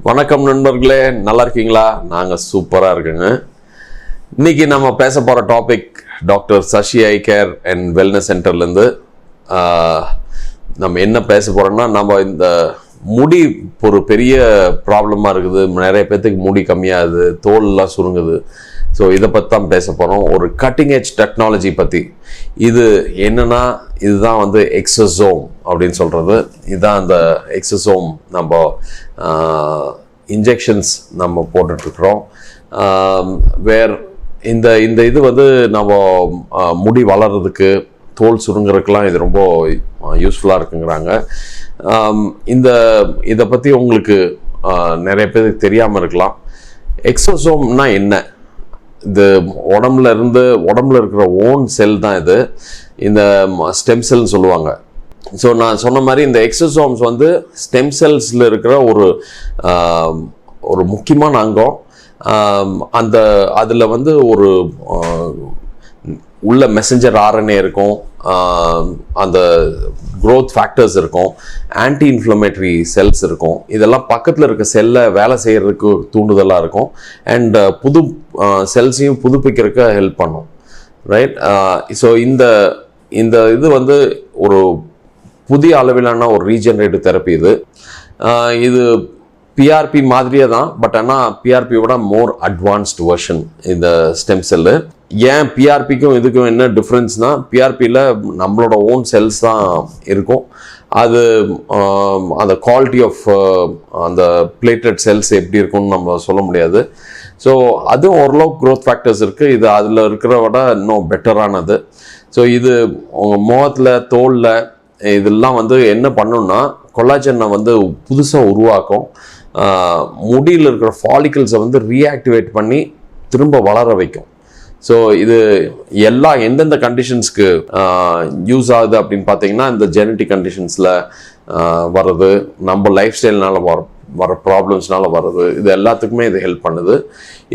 வணக்கம் நண்பர்களே, நல்லா இருக்கீங்களா? நாங்கள் சூப்பராக இருக்குங்க. இன்னைக்கு நம்ம பேச போகிற topic doctor Sasi I care and wellness சென்டர்லேருந்து நம்ம என்ன பேச போகிறோம்னா, நம்ம இந்த முடி ஒரு பெரிய ப்ராப்ளமாக இருக்குது. நிறைய பேர்த்துக்கு முடி கம்மியாகுது, தோல்லாம் சுருங்குது. ஸோ இதை பற்றி தான் பேச போகிறோம். ஒரு கட்டிங் எட்ஜ் டெக்னாலஜி பற்றி. இது என்னென்னா, இதுதான் வந்து எக்ஸசோம் அப்படின்னு சொல்கிறது. இதுதான் அந்த எக்ஸசோம் நம்ம இன்ஜெக்ஷன்ஸ் நம்ம போட்டுட்ருக்குறோம். இந்த இந்த இது வந்து நம்ம முடி வளர்கிறதுக்கு, தோல் சுருங்குறதுக்கெலாம் இது ரொம்ப யூஸ்ஃபுல்லாக இருக்குங்கிறாங்க. இதை பற்றி உங்களுக்கு நிறைய பேருக்கு தெரியாமல் இருக்கலாம். எக்ஸசோம்னா என்ன? இது உடம்புல இருக்கிற ஓன் செல் தான் இது. இந்த ஸ்டெம் செல்னு சொல்லுவாங்க. ஸோ நான் சொன்ன மாதிரி இந்த எக்ஸசோம்ஸ் வந்து ஸ்டெம் செல்ஸில் இருக்கிற ஒரு முக்கியமான அங்கம். அதில் வந்து ஒரு உள்ள மெசஞ்சர் ஆர்என்ஏ இருக்கும், அந்த க்ரோத் ஃபேக்டர்ஸ் இருக்கும், ஆன்டி இன்ஃப்ளமேட்டரி செல்ஸ் இருக்கும். இதெல்லாம் பக்கத்தில் இருக்க செல்லை வேலை செய்கிறதுக்கு தூண்டுதலாக இருக்கும். அண்ட் புது செல்ஸையும் புதுப்பிக்கிறதுக்கு ஹெல்ப் பண்ணும், ரைட்? ஸோ இந்த இது வந்து ஒரு புதிய அளவிலான ஒரு ரீஜெனரேட்டிவ் தெரப்பி. இது பிஆர்பி மாதிரியே தான், பட் ஆனால் பிஆர்பியோட மோர் அட்வான்ஸ்டு வெர்ஷன் இந்த ஸ்டெம் செல்லு. ஏன் பிஆர்பிக்கும் இதுக்கும் என்ன டிஃப்ரென்ஸ்னால், பிஆர்பியில் நம்மளோட ஓன் செல்ஸ் தான் இருக்கும். அது அந்த குவாலிட்டி ஆஃப் அந்த பிளேட்டட் செல்ஸ் எப்படி இருக்கும்னு நம்ம சொல்ல முடியாது. ஸோ அதுவும் ஓரளவுக்கு க்ரோத் ஃபேக்டர்ஸ் இருக்குது. இது அதில் இருக்கிற விட இன்னும் பெட்டரானது. ஸோ இது உங்கள் முகத்தில், தோலில் இதெல்லாம் வந்து என்ன பண்ணுன்னா, கொலாஜனை வந்து புதுசாக உருவாக்கும். முடியில் இருக்கிற ஃபாலிக்கல்ஸை வந்து ரீஆக்டிவேட் பண்ணி திரும்ப வளர வைக்கும். ஸோ இது எந்தெந்த கண்டிஷன்ஸ்க்கு யூஸ் ஆகுது அப்படின்னு பார்த்தீங்கன்னா, இந்த ஜெனட்டிக் கண்டிஷன்ஸில் வர்றது, நம்ம லைஃப் ஸ்டைல்னால வர ப்ராப்ளம்ஸ்னால வர்றது, இது எல்லாத்துக்குமே இது ஹெல்ப் பண்ணுது.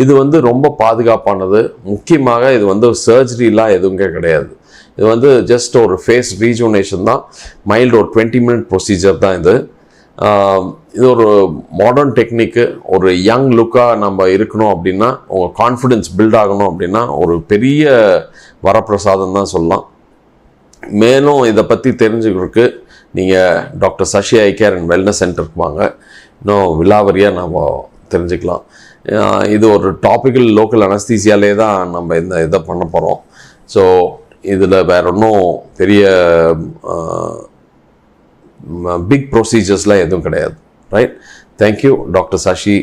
இது வந்து ரொம்ப பாதுகாப்பானது. முக்கியமாக இது வந்து சர்ஜரிலாம் எதுவுமே கிடையாது. இது வந்து ஜஸ்ட் ஒரு ஃபேஸ் ரீஜுவனேஷன் தான். மைல்டு ஒரு 20 minute ப்ரொசீஜர் தான் இது. இது ஒரு மாடர்ன் டெக்னிக்கு. ஒரு யங் லுக்காக நம்ம இருக்கணும் அப்படின்னா, உங்கள் கான்ஃபிடென்ஸ் பில்ட் ஆகணும் அப்படின்னா ஒரு பெரிய வரப்பிரசாதம் தான் சொல்லலாம். மேலும் இதை பற்றி தெரிஞ்சுக்கிறதுக்கு நீங்கள் doctor Sasi I care and wellness சென்டருக்கு வாங்க. இன்னும் விலாவரியாக நம்ம தெரிஞ்சுக்கலாம். இது ஒரு டாபிக்கல் லோக்கல் அனஸ்தீசியாலே தான் நம்ம இதை பண்ண போகிறோம். ஸோ இதில் வேற ஒன்றும் பெரிய பிக் ப்ரொசீஜர்ஸ்லாம் எதுவும் கிடையாது, ரைட்? தேங்க்யூ. டாக்டர் சசி